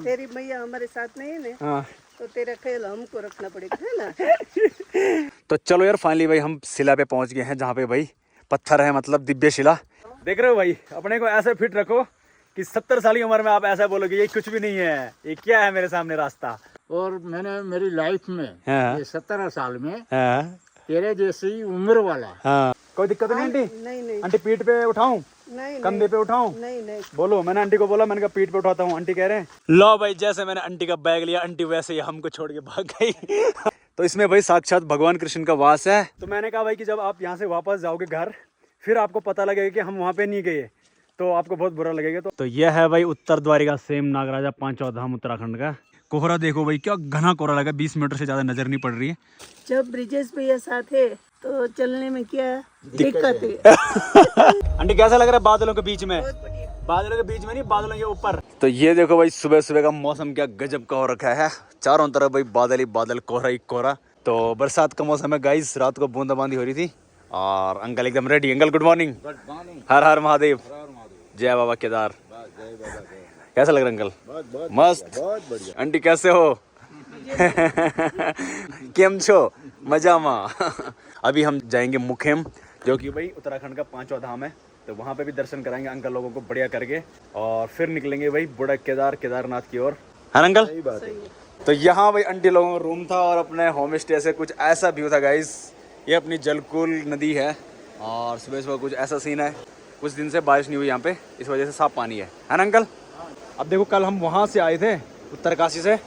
तेरी मैया हमारे साथ नहीं है ना, हाँ तो तेरा ख्याल हमको रखना पड़ेगा, है ना। तो चलो यार फाइनली भाई हम शिला पे पहुंच गए हैं, जहाँ पे भाई पत्थर है, मतलब दिव्य शिला। देख रहे हो भाई, अपने को ऐसे फिट रखो कि 70 साल की उम्र में आप ऐसा बोलोगे ये कुछ भी नहीं है, ये क्या है मेरे सामने रास्ता। और मैंने मेरी लाइफ में हाँ। ये 17 साल में हाँ तेरे जैसी उम्र वाला हाँ। कोई दिक्कत नहीं आंटी? नहीं नहीं आंटी पीठ पे उठाऊं, नहीं कंधे पे उठाऊं? नहीं नहीं। बोलो, मैंने आंटी को बोला, मैंने कहा पीठ पे उठाता हूँ, आंटी कह रहे हैं लो भाई। जैसे मैंने आंटी का बैग लिया, आंटी वैसे ही हमको छोड़ के भाग गई। तो इसमें भाई साक्षात भगवान कृष्ण का वास है। तो मैंने कहा भाई कि जब आप यहाँ से वापस जाओगे घर, फिर आपको पता लगेगा कि हम वहाँ पे नहीं गए, तो आपको बहुत बुरा लगेगा। तो यह है भाई उत्तर द्वारिका सेम नागराजा पांचवा धाम उत्तराखंड का। कोहरा देखो भाई, क्या घना कोहरा लगा, 20 मीटर से ज्यादा नजर नहीं पड़ रही है। जब ब्रिजेश भैया साथ है तो चलने में क्या दिक्कत है। आंटी कैसा लग रहा है बादलों के बीच में? बहुत बढ़िया। बादलों के बीच में नहीं, बादलों के ऊपर। तो ये देखो भाई, सुबह सुबह का मौसम क्या गजब का हो रखा है, चारों तरफ भाई बादल ही बादल, कोहरा ही कोहरा। तो बरसात का मौसम है गाइस, रात को बूंदाबांदी हो रही थी और अंकल एकदम रेडी। Uncle good morning. हर हर महादेव, जय बाबा केदार। कैसा लग रहा है अंकल? मस्त, बहुत बढ़िया। आंटी कैसे हो? केम छो? मजा मा। अभी हम जाएंगे मुखेम, जो कि भाई उत्तराखंड का पांचवा धाम है, तो वहाँ पे भी दर्शन कराएंगे अंकल लोगों को बढ़िया करके, और फिर निकलेंगे भाई बूढ़ा केदारनाथ की ओर, है अंकल? सही बात है। तो यहाँ भाई आंटी लोगों का रूम था और अपने होम स्टे से कुछ ऐसा व्यू था गाइस। ये अपनी जलकुल नदी है और सुबह सुबह कुछ ऐसा सीन है। कुछ दिन से बारिश नहीं हुई यहाँ पे, इस वजह से साफ पानी है ना अंकल? अब देखो, कल हम वहाँ से आए थे उत्तरकाशी से,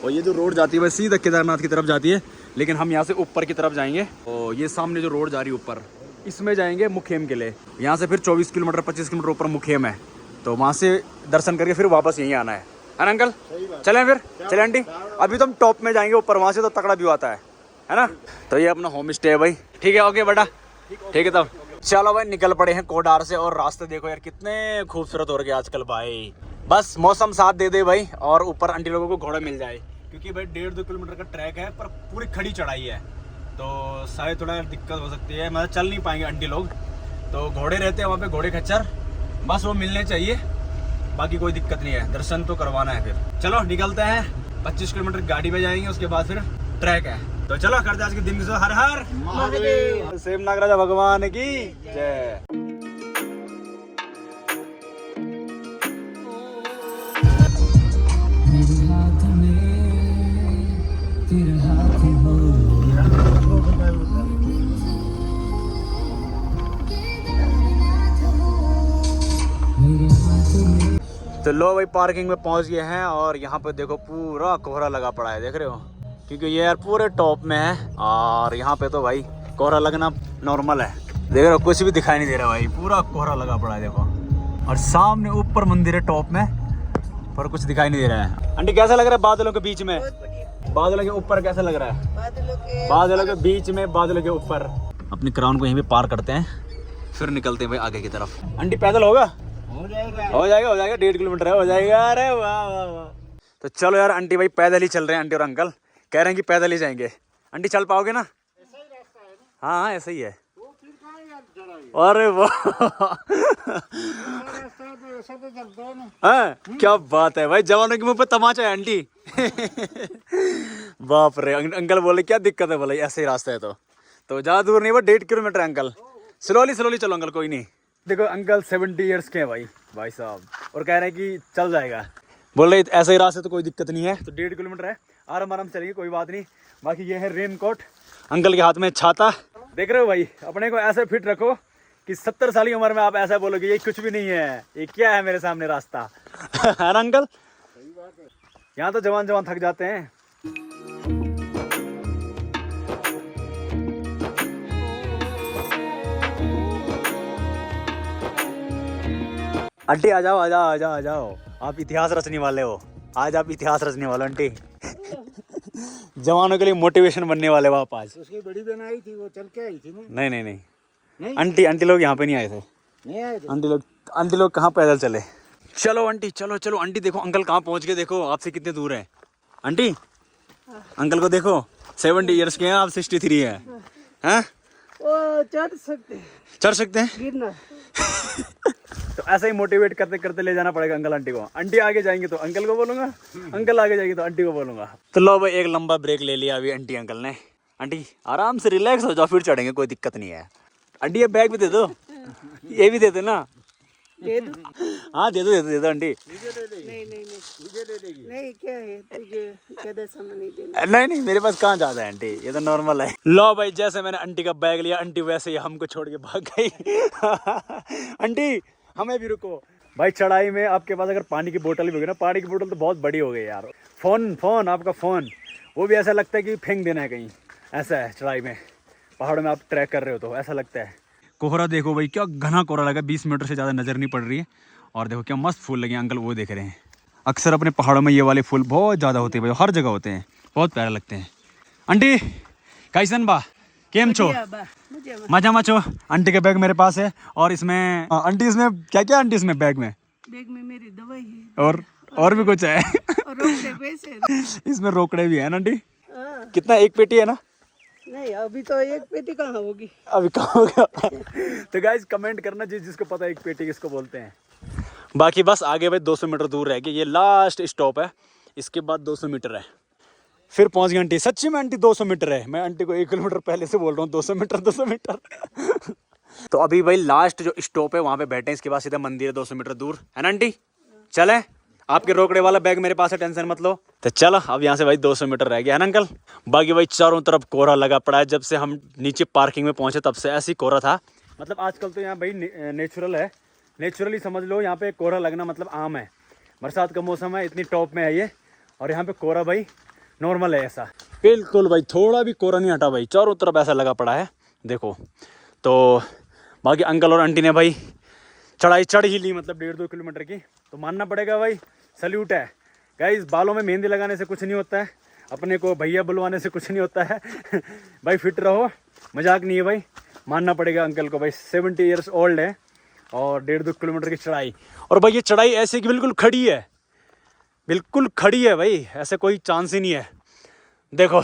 और ये जो रोड जाती है वह सीधा केदारनाथ की तरफ जाती है, लेकिन हम यहाँ से ऊपर की तरफ जाएंगे। और ये सामने जो रोड जा रही है ऊपर, इसमें जाएंगे मुखेम के लिए। यहाँ से फिर 24 किलोमीटर 25 किलोमीटर ऊपर मुखेम है, तो वहाँ से दर्शन करके फिर वापस यहीं आना है ना अंकल? चलें फिर, चलें आंटी। अभी तो हम टॉप में जाएंगे ऊपर, वहाँ से तो तगड़ा व्यू आता है ना? तो ये अपना होम स्टे है भाई। ठीक है, ओके बेटा, ठीक है। तब चलो भाई, निकल पड़े हैं कोडार से। और रास्ते देखो यार कितने खूबसूरत हो रहे हैं आजकल भाई, बस मौसम साथ दे दे भाई, और ऊपर आंटी लोगों को घोड़ा मिल जाए, क्योंकि भाई 1.5-2 किलोमीटर का ट्रैक है, पर पूरी खड़ी चढ़ाई है, तो शायद थोड़ा दिक्कत हो सकती है, मतलब चल नहीं पाएंगे आंटी लोग। तो घोड़े रहते हैं वहाँ पे, घोड़े खच्चर, बस वो मिलने चाहिए, बाकी कोई दिक्कत नहीं है, दर्शन तो करवाना है। फिर चलो निकलते हैं, 25 किलोमीटर गाड़ी पे जाएंगे, उसके बाद फिर ट्रैक है। तो चलो करते आज के दिन से हर हर महादेव, सेम नागराजा भगवान की जय। तो लो भाई, पार्किंग में पहुंच गए हैं, और यहाँ पे देखो पूरा कोहरा लगा पड़ा है, देख रहे हो? क्योंकि ये यार पूरे टॉप में है, और यहाँ पे तो भाई कोहरा लगना नॉर्मल है। देख रहे हो, कुछ भी दिखाई नहीं दे रहा भाई, पूरा कोहरा लगा पड़ा है देखो। और सामने ऊपर मंदिर है टॉप में, पर कुछ दिखाई नहीं दे रहा है। आंटी कैसा लग रहा है बादलों के बीच में? बहुत बढ़िया। बादलों के ऊपर कैसा लग रहा है? बादलों के बीच में, बादलों के ऊपर। अपनी क्राउन को यहीं पे पार करते हैं, फिर निकलते हैं भाई आगे की तरफ। आंटी पैदल होगा? हो जाएगा। हो जाएगा, हो जाएगा, 1.5 किलोमीटर है, हो जाएगा। अरे वाह वाह वाह। तो चलो यार, आंटी भाई पैदल ही चल रहे हैं, आंटी और अंकल कह रहे हैं कि पैदल ही जाएंगे। आंटी चल पाओगे ना? ऐसा ही रास्ता है ना? हाँ ऐसा ही है। तो फिर कहाँ यार चढ़ाई? अरे वाह। रास्ता है तो ऐसा तो चलता है ना। हाँ, क्या बात है भाई, जवानों के मुंह पे तमाचा है आंटी। बाप रे। अंकल बोले क्या दिक्कत है, बोले ऐसे ही रास्ता है। तो ज्यादा दूर नहीं, वो 1.5 किलोमीटर है अंकल। स्लोली चलो अंकल, कोई नहीं। देखो अंकल 70 ईयर्स के हैं भाई साहब, और कह रहे हैं कि चल जाएगा। बोल रहे ऐसे ही रास्ते तो कोई दिक्कत नहीं है। तो 1.5 किलोमीटर है, आराम चलेंगे, कोई बात नहीं। बाकी ये है रेन कोट, अंकल के हाथ में छाता। देख रहे हो भाई, अपने को ऐसे फिट रखो कि 70 साल की उम्र में आप ऐसा बोलोगे ये कुछ भी नहीं है, ये क्या है मेरे सामने रास्ता। है ना अंकल? सही बात है। यहाँ तो जवान थक जाते हैं। आंटी आ जाओ, आप इतिहास रचने वाले हो, आज आप इतिहास रचने वाले आंटी। जवानों के लिए मोटिवेशन बनने वाले हो आप आज। उसकी बड़ी बहन आई थी, वो चल के आई थी ना? नहीं। आंटी लोग यहाँ पे नहीं आए थे। नहीं आए थे? आंटी लोग कहाँ पैदल चले। चलो आंटी, चलो आंटी, देखो अंकल कहाँ पहुँच गए, देखो आपसे कितने दूर है। आंटी अंकल को देखो, 70 ईयर्स के हैं, आप 63 है। हैं? वो चढ़ सकते हैं गिरना। तो ऐसा ही मोटिवेट करते करते ले जाना पड़ेगा अंकल आंटी को। आंटी आगे जाएंगे तो अंकल को बोलूंगा, अंकल आगे जाएंगे तो आंटी को बोलूंगा। तो लो भाई एक लंबा ब्रेक ले लिया अभी आंटी अंकल ने। आंटी आराम से रिलैक्स हो जाओ, फिर चढ़ेंगे, कोई दिक्कत नहीं है। आंटी ये बैग भी दे दो, ये भी दे दो ना। दे दो। हाँ दे दो आंटी। नहीं नहीं नहीं नहीं, क्या है तुझे ज्यादा सामान नहीं देना। नहीं मेरे पास कहाँ ज्यादा है आंटी, ये तो नॉर्मल है। लो भाई जैसे मैंने आंटी का बैग लिया, आंटी वैसे ही हमको छोड़ के भाग गई। आंटी हमें भी रुको भाई। चढ़ाई में आपके पास अगर पानी की बोतल भी होगी ना, पानी की बोतल तो बहुत बड़ी हो गई यार। फोन आपका फोन, वो भी ऐसा लगता है कि फेंक देना है कहीं, ऐसा है चढ़ाई में। पहाड़ों में आप ट्रैक कर रहे हो तो ऐसा लगता है। कोहरा देखो भाई, क्या घना कोहरा लगा, 20 मीटर से ज़्यादा नज़र नहीं पड़ रही है। और देखो क्या मस्त फूल लगे अंकल, वो देख रहे हैं। अक्सर अपने पहाड़ों में ये वाले फूल बहुत ज़्यादा होते हैं भाई, हर जगह होते हैं, बहुत प्यारे लगते हैं। आंटी कैसन बा, केम छो? मजा मचो। आंटी के बैग मेरे पास है, और इसमें आंटी इसमें क्या क्या आंटी इसमें बैग में मेरी दवाई है और भी कुछ है। और रोकड़े पैसे। इसमें रोकड़े भी है ना आंटी? हाँ। कितना, एक पेटी है ना? नहीं अभी तो एक पेटी कहाँ होगी, अभी कहाँ होगा। तो गाइज कमेंट करना जिसको पता है एक पेटी किसको बोलते हैं। बाकी बस आगे भाई 200 मीटर दूर रह गया, ये लास्ट स्टॉप है, इसके बाद 200 मीटर है, फिर पहुंच गए आंटी। सच्ची में आंटी 200 मीटर है, मैं आंटी को 1 किलोमीटर पहले से बोल रहा हूँ 200 मीटर। तो अभी भाई लास्ट जो स्टॉप है वहाँ पे बैठे हैं, इसके बाद सीधा मंदिर है 200 मीटर दूर, है ना आंटी? चले, आपके रोकड़े वाला बैग मेरे पास है, टेंशन मत लो। तो चलो अब यहाँ से भाई 200 मीटर रह गया है ना अंकल। बाकी भाई चारों तरफ कोहरा लगा पड़ा है, जब से हम नीचे पार्किंग में पहुंचे तब से ऐसी कोहरा था। मतलब आजकल तो यहाँ भाई नेचुरल है, नेचुरली समझ लो, यहाँ पे कोहरा लगना मतलब आम है। बरसात का मौसम है, इतनी टॉप में है ये, और यहाँ पे कोहरा भाई नॉर्मल है ऐसा। बिल्कुल भाई थोड़ा भी कोहरा नहीं हटा भाई, चारों तरफ ऐसा लगा पड़ा है देखो। तो बाकी अंकल और आंटी ने भाई चढ़ाई चढ़ ही ली, मतलब 1.5-2 किलोमीटर की। तो मानना पड़ेगा भाई, सल्यूट है गाइस। बालों में मेहंदी लगाने से कुछ नहीं होता है, अपने को भैया बुलवाने से कुछ नहीं होता है। भाई फिट रहो, मजाक नहीं है भाई, मानना पड़ेगा अंकल को भाई। 70 ईयर्स ओल्ड है, और 1.5-2 किलोमीटर की चढ़ाई। और भाई ये चढ़ाई ऐसे कि बिल्कुल खड़ी है, बिल्कुल खड़ी है भाई, ऐसे कोई चांस ही नहीं है। देखो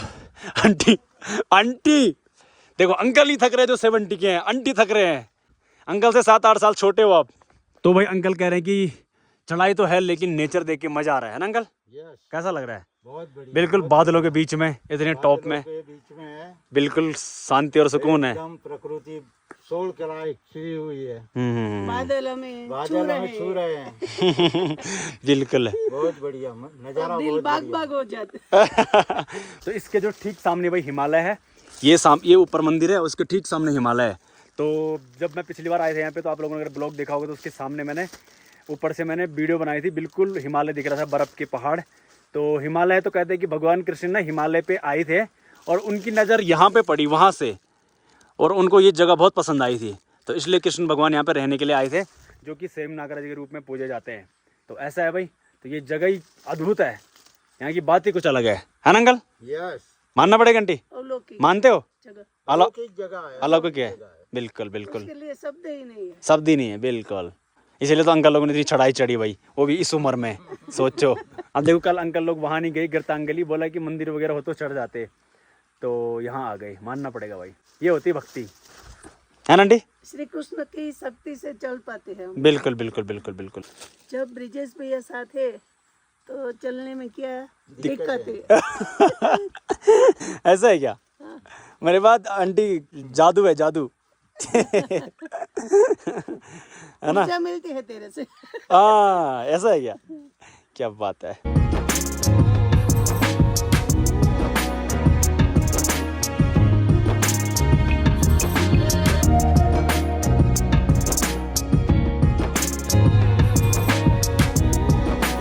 आंटी देखो, अंकल ही थक रहे हैं जो 70 के हैं, आंटी थक रहे हैं। अंकल से 7-8 साल छोटे हो आप। तो भाई अंकल कह रहे हैं कि चढ़ाई तो है लेकिन नेचर देख के मजा आ रहा है ना अंकल? कैसा लग रहा है? बहुत बढ़िया, बिल्कुल बादलों के बीच में, इतने टॉप में, बीच में है, बिल्कुल शांति और सुकून है। एकदम प्रकृति सोल के लायक खिली हुई है। बादल में छू रहे हैं। बिल्कुल बहुत बढ़िया नजारा, दिल बाग हो जाता। तो इसके जो ठीक सामने भाई हिमालय है, ये ऊपर मंदिर है, उसके ठीक सामने हिमालय है। तो जब मैं पिछली बार आए थे यहाँ पे, तो आप लोगों ने अगर ब्लॉग देखा होगा तो उसके सामने मैंने ऊपर से वीडियो बनाई थी, बिल्कुल हिमालय दिख रहा था, बर्फ़ के पहाड़। तो हिमालय तो कहते हैं कि भगवान कृष्ण ना हिमालय पे आए थे, और उनकी नज़र यहाँ पे पड़ी वहाँ से, और उनको ये जगह बहुत पसंद आई थी, तो इसलिए कृष्ण भगवान यहाँ पे रहने के लिए आए थे, जो कि सेम नागराज के रूप में पूजे जाते हैं। तो ऐसा है भाई, तो ये जगह ही अद्भुत है, यहाँ की बात ही कुछ अलग है ना अंकल? यस, मानना पड़ेगा आंटी, मानते हो? अलौकिक जगह है, अलौकिक है, बिल्कुल बिल्कुल, उसके लिए शब्द ही नहीं है, शब्द ही नहीं है बिल्कुल। इसीलिए तो अंकल लोगों ने इतनी चढ़ाई चढ़ी भाई, वो भी इस उम्र में, सोचो। अब देखो कल अंकल लोग वहाँ नहीं गए, गिरतांगली बोला कि मंदिर वगैरह हो तो चढ़ जाते, तो यहाँ आ गए। मानना पड़ेगा भाई, ये होती भक्ति, है ना आंटी? श्री कृष्ण की शक्ति से चल पाते हैं हम। बिल्कुल बिल्कुल बिल्कुल बिल्कुल। जब ब्रिजेश भैया साथ है तो चलने में क्या दिक्कत है। ऐसा है क्या? हाँ। मेरे बाद आंटी जादू है, जादू। है ना? ऊर्जा मिलती है तेरे से। हाँ ऐसा है क्या? क्या बात है।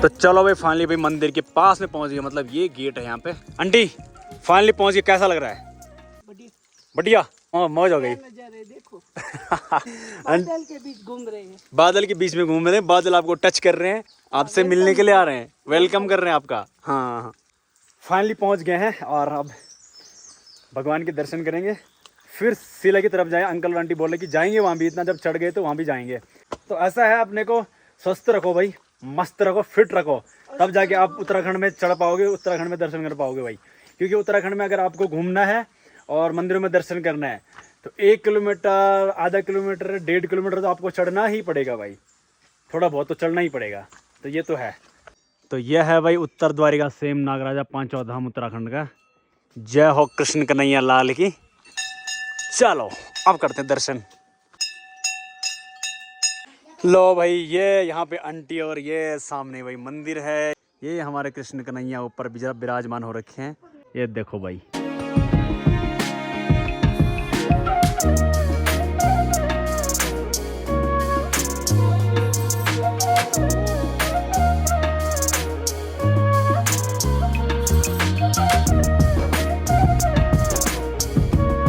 तो चलो भाई फाइनली भाई मंदिर के पास में पहुंच गए, मतलब ये गेट है यहाँ पे। आंटी फाइनली पहुंच गए, कैसा लग रहा है? बढ़िया, हाँ मौज हो गई। नजारे देखो। बादल के बीच घूम रहे हैं, बादल के बीच में घूम रहे हैं, बादल आपको टच कर रहे हैं, आपसे मिलने के लिए आ रहे हैं, वेलकम कर रहे हैं आपका। हाँ फाइनली पहुंच गए हैं, और अब भगवान के दर्शन करेंगे, फिर शिला की तरफ जाए। अंकल और आंटी बोले कि जाएंगे वहाँ भी, इतना जब चढ़ गए तो वहाँ भी जाएंगे। तो ऐसा है, अपने को स्वस्थ रखो भाई, मस्त रखो, फिट रखो, तब जाके आप उत्तराखंड में चढ़ पाओगे, उत्तराखंड में दर्शन कर पाओगे भाई। क्योंकि उत्तराखंड में अगर आपको घूमना है और मंदिरों में दर्शन करना है तो 1 किलोमीटर, आधा किलोमीटर, 1.5 किलोमीटर तो आपको चढ़ना ही पड़ेगा भाई। थोड़ा बहुत तो चढ़ना ही पड़ेगा, तो ये तो है। तो यह है भाई उत्तर द्वारिका सेम नागराजा पांचवा धाम उत्तराखंड का। जय हो कृष्ण कन्हैया लाल की। चलो अब करते हैं दर्शन। लो भाई, ये यहाँ पे आंटी और ये सामने भाई मंदिर है। ये हमारे कृष्ण कन्हैया ऊपर विराजमान हो रखे हैं। ये देखो भाई,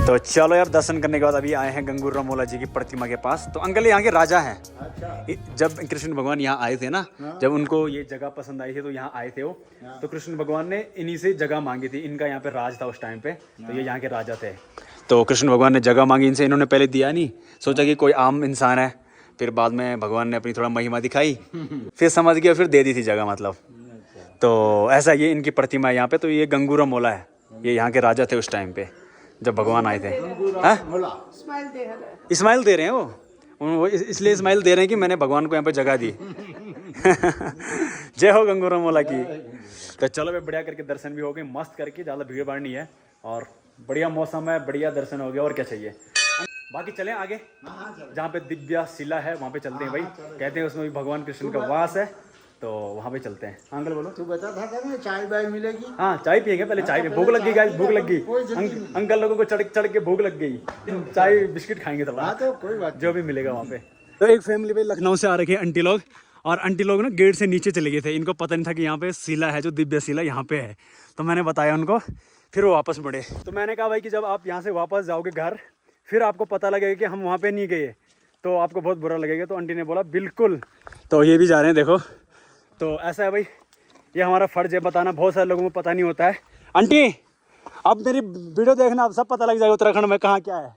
तो चलो यार दर्शन करने के बाद अभी आए हैं गंगूर रामोला जी की प्रतिमा के पास। तो अंकल यहाँ के राजा हैं। अच्छा। जब कृष्ण भगवान यहाँ आए थे ना, जब उनको ये जगह पसंद आई थी तो यहाँ आए थे वो। तो कृष्ण भगवान ने इन्हीं से जगह मांगी थी। इनका यहाँ पे राज था उस टाइम पे, तो ये यहाँ के राजा थे। तो कृष्ण भगवान ने जगह मांगी इनसे, इन्होंने पहले दिया नहीं, सोचा कि कोई आम इंसान है। फिर बाद में भगवान ने अपनी थोड़ा महिमा दिखाई, फिर समझ गया, फिर दे दी थी जगह मतलब। तो ऐसा ये इनकी प्रतिमा है यहाँ पे। तो ये गंगूर रामोला है, ये यहाँ के राजा थे उस टाइम पे जब भगवान आए थे। इस्माइल दे रहे हैं वो इसलिए इस्माइल दे रहे हैं कि मैंने भगवान को यहाँ पे जगह दी। जय हो गंगूर रामोला की। तो चलो भाई, बढ़िया करके दर्शन भी हो गए, मस्त करके, ज़्यादा भीड़ भाड़ नहीं है और बढ़िया मौसम है, बढ़िया दर्शन हो गया, और क्या चाहिए। बाकी चलें आगे, जहाँ पे दिव्या शिला है वहाँ पे चलते हैं भाई। कहते हैं उसमें भी भगवान कृष्ण का वास है, तो वहाँ पे चलते हैं। अंकल बोलो। तू बता था ना चाय बाय मिलेगी? हाँ चाय पियेंगे, पहले चाय में भूख लग गई गाइस, भूख लग गई। अंकल लोगों को चढ़ के भूख लग गई, चाय बिस्किट खाएंगे थोड़ा। हाँ तो कोई बात, जो भी मिलेगा वहाँ पे। तो एक फैमिली पे लखनऊ से आ रखे हैं आंटी लोग, और आंटी लोग ना गेट से नीचे चले गए थे। इनको पता नहीं था कि यहाँ पे शिला है, जो दिव्य शिला यहाँ पे है। तो मैंने बताया उनको, फिर वो वापस मुड़े। तो मैंने कहा भाई कि जब आप यहाँ से वापस जाओगे घर, फिर आपको पता लगेगा कि हम वहाँ पे नहीं गए, तो आपको बहुत बुरा लगेगा। तो आंटी ने बोला बिल्कुल। तो ये भी जा रहे हैं, देखो। तो ऐसा है भाई, ये हमारा फ़र्ज़ है बताना, बहुत सारे लोगों को पता नहीं होता है। आंटी अब मेरी वीडियो देखना, अब सब पता लग जाएगा उत्तराखंड में कहाँ क्या है।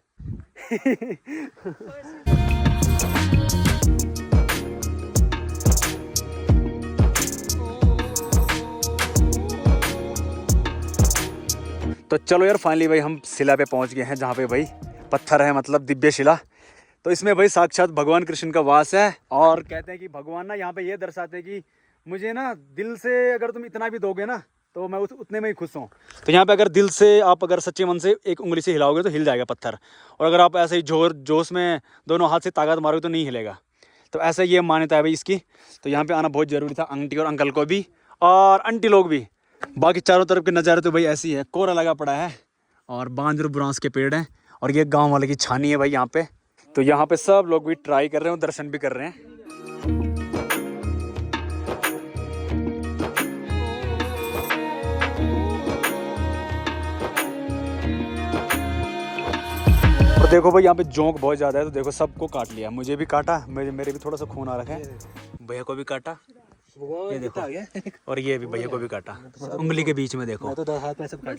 तो चलो यार, फाइनली भाई हम शिला पे पहुंच गए हैं, जहाँ पे भाई पत्थर है, मतलब दिव्य शिला। तो इसमें भाई साक्षात भगवान कृष्ण का वास है। और कहते हैं कि भगवान ना यहाँ पे ये दर्शाते हैं कि मुझे ना दिल से अगर तुम इतना भी दोगे ना, तो मैं उतने में ही खुश हूँ। तो यहाँ पे अगर दिल से आप अगर सच्चे मन से एक उंगली से हिलाओगे तो हिल जाएगा पत्थर, और अगर आप ऐसे ही जोश में दोनों हाथ से ताकत मारोगे तो नहीं हिलेगा। तो ऐसा ये मान्यता है भाई इसकी। तो यहाँ पे आना बहुत ज़रूरी था, आंटी और अंकल को भी, और आंटी लोग भी। बाकी चारों तरफ के नज़ारे तो भाई ऐसी है, कोहरा लगा पड़ा है और बांज और बुरांस के पेड़ हैं, और ये गाँव वाले की छानी है भाई यहाँ पे। तो यहाँ पे सब लोग भी ट्राई कर रहे हैं, दर्शन भी कर रहे हैं। और देखो भाई यहाँ पे जोंक बहुत ज़्यादा है, तो देखो सबको काट लिया, मुझे भी काटा, मेरे भी थोड़ा सा खून आ रखा है, भैया को भी काटा, ये देखो, और ये भी भैया को भी काटा, उंगली के बीच में देखो।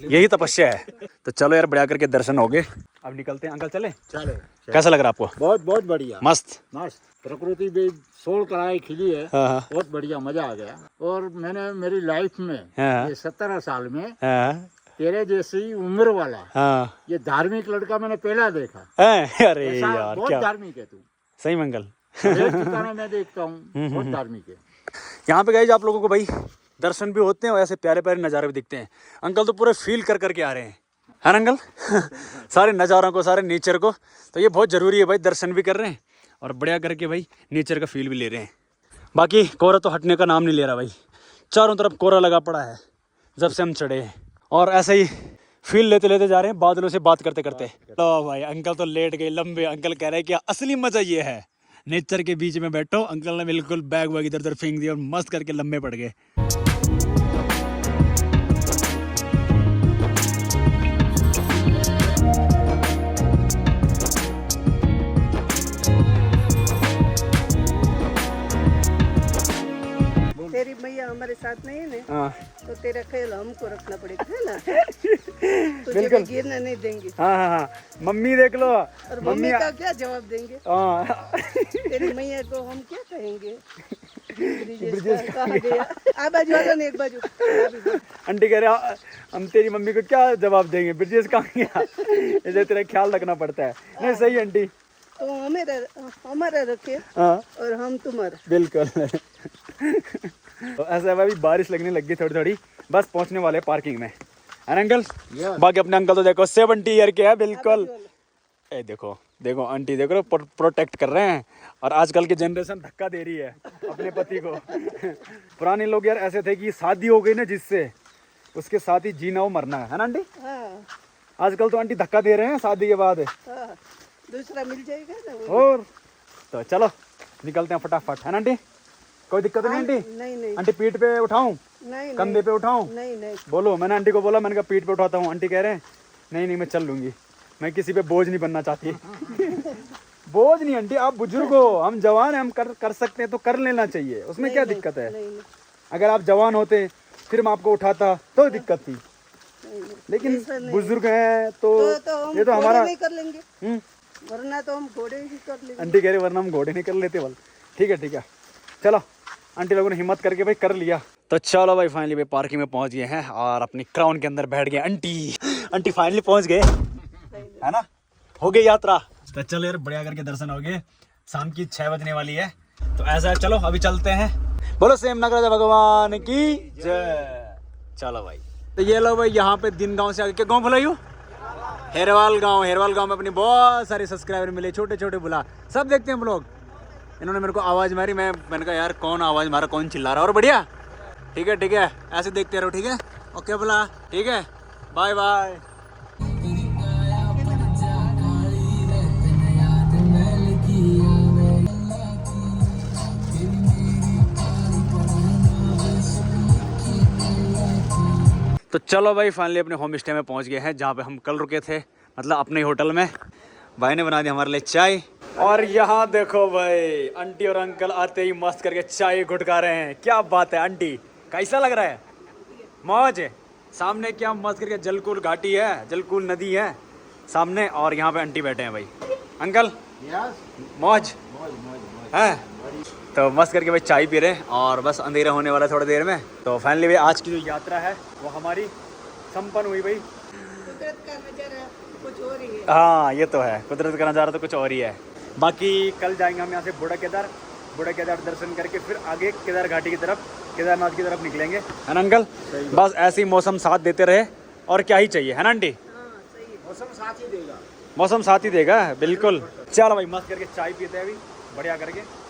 यही तपस्या है। तो चलो यार, बढ़िया करके दर्शन हो गए, अब निकलते हैं। अंकल चले? चले। कैसा लग रहा है आपको? बहुत बहुत बढ़िया, मस्त मस्त। प्रकृति भी सोल कराई खिली है। हाँ। बहुत बढ़िया, मजा आ गया। और मैंने मेरी लाइफ में हाँ। ये 17 साल में हाँ। तेरे जैसी उम्र वाला हाँ। ये धार्मिक लड़का मैंने पहला देखा। अरे ऐसा यार, बहुत क्या धार्मिक है तू। सही मंगल। मैं देखता हूँ, बहुत धार्मिक है। यहाँ पे गाइस आप लोगों को भाई दर्शन भी होते हैं और ऐसे प्यारे प्यारे नज़ारे भी दिखते हैं। अंकल तो पूरे फील कर करके आ रहे हैं, है ना अंकल? सारे नज़ारों को, सारे नेचर को। तो ये बहुत ज़रूरी है भाई, दर्शन भी कर रहे हैं और बढ़िया करके भाई नेचर का फील भी ले रहे हैं। बाकी कोहरा तो हटने का नाम नहीं ले रहा भाई, चारों तरफ कोहरा लगा पड़ा है जब से हम चढ़े हैं, और ऐसे ही फील लेते लेते जा रहे हैं, बादलों से बात करते करते। तो भाई अंकल तो लेट गए लंबे। अंकल कह रहे हैं कि असली मज़ा ये है, नेचर के बीच में बैठो। अंकल ने बिल्कुल बैग वैग इधर उधर फेंक दिया और मस्त करके लंबे पड़ गए। तेरी मैया हमारे साथ नहीं है ना, तो तेरा ख्याल हमको रखना पड़ेगा, है ना? तुझे भी गिरना नहीं देंगे। हाँ, मम्मी देख लो, और मम्मी का क्या जवाब देंगे? तेरी मैया को हम क्या कहेंगे? कहाँ गया? आ बाजू आ जाओ, एक बाजू। आंटी कह रहे हम तेरी मम्मी को क्या जवाब देंगे, ब्रिजेश कहाँ गया? इसे तेरा ख्याल रखना पड़ता है। नहीं सही आंटी, तो हमारा रखे हाँ और हम तुम्हारा। बिल्कुल। तो ऐसा अभी बारिश लगने लग गई थोड़ी थोड़ी, बस पहुंचने वाले पार्किंग में, है ना अंकल? Yes. बाकी अपने अंकल तो देखो 70 ईयर के है बिल्कुल। ए देखो देखो आंटी देखो प्रोटेक्ट कर रहे हैं, और आजकल की जनरेशन धक्का दे रही है अपने पति को। पुराने लोग यार ऐसे थे कि शादी हो गई ना जिससे, उसके साथ ही जीना हो मरना है ना आंटी? हाँ आजकल तो आंटी धक्का दे रहे हैं शादी के बाद। हाँ, दूसरा मिल जाएगा ना वो। और तो चलो निकलते हैं फटाफट, है ना आंटी? कोई दिक्कत नहीं आंटी? नहीं नहीं आंटी पीठ पे उठाऊं, नहीं कंधे पे उठाऊं? नहीं नहीं बोलो। मैंने आंटी को बोला, मैंने कहा पीठ पे उठाता हूँ। आंटी कह रहे हैं नहीं नहीं मैं चल लूंगी, मैं किसी पे बोझ नहीं बनना चाहती। बोझ नहीं आंटी, आप बुजुर्ग हो, हम जवान हैं, हम कर सकते हैं तो कर लेना चाहिए, उसमें क्या दिक्कत है? नहीं नहीं अगर आप जवान होते फिर मैं आपको उठाता तो दिक्कत थी, नहीं। लेकिन ऐसा नहीं। बुजुर्ग हैं तो हम ये तो घोड़े हमारा। नहीं कर लेंगे, हम्म, वरना तो हम घोड़े ही कर लेंगे। आंटी कह रही वरना हम घोड़े नहीं कर लेते बोल। ठीक है चलो, आंटी लोगों ने हिम्मत करके भाई कर लिया। तो चलो भाई फाइनली भाई पार्किंग में पहुंच गए हैं और अपनी क्राउन के अंदर बैठ गए। आंटी फाइनली पहुंच गए, है ना? हो गई यात्रा। तो चलो यार बढ़िया करके दर्शन हो गए, शाम की 6 बजने वाली है। तो ऐसा है, चलो अभी चलते हैं। बोलो सेम नगराज भगवान की जय। चलो भाई, तो ये लो भाई यहाँ पे दिन गांव से आगे क्या गांव भुलाइयो? हेरवाल गांव। हेरवाल गांव में अपनी बहुत सारे सब्सक्राइबर मिले, छोटे छोटे बुला, सब देखते हैं हम लोग। इन्होंने मेरे को आवाज़ मारी, मैंने कहा यार कौन आवाज़ मारा, कौन चिल्ला रहा है? और बढ़िया, ठीक है ऐसे देखते रहो, ठीक है? ओके बोला, ठीक है, बाय बाय। तो चलो भाई फाइनली अपने होम स्टे में पहुंच गए हैं, जहाँ पे हम कल रुके थे, मतलब अपने होटल में। भाई ने बना दी हमारे लिए चाय, और यहाँ देखो भाई आंटी और अंकल आते ही मस्त करके चाय घुटका रहे हैं। क्या बात है आंटी, कैसा लग रहा है? मौज है। सामने क्या मस्त करके जलकुल घाटी है, जलकुल नदी है सामने, और यहाँ पे आंटी बैठे हैं भाई। अंकल मौज है? तो मस्त करके भाई चाय पी रहे हैं, और बस अंधेरा होने वाला थोड़ी देर में। तो फाइनली भाई आज की जो यात्रा है वो हमारी संपन्न हुई भाई। कुदरत का नजारा कुछ और ही है। हाँ ये तो है, कुदरत का नज़ारा तो कुछ और ही है। बाकी कल जाएंगे हम यहाँ से बूढ़ा केदार दर्शन करके फिर आगे केदार घाटी की तरफ, केदारनाथ की तरफ निकलेंगे, है ना अंकल? बस ऐसे ही मौसम साथ देते रहे, और क्या ही चाहिए, है ना आंटी? हाँ सही है। मौसम साथ ही देगा। मौसम साथ ही देगा बिल्कुल। चलो भाई मस्त करके चाय पीते हैं अभी बढ़िया करके।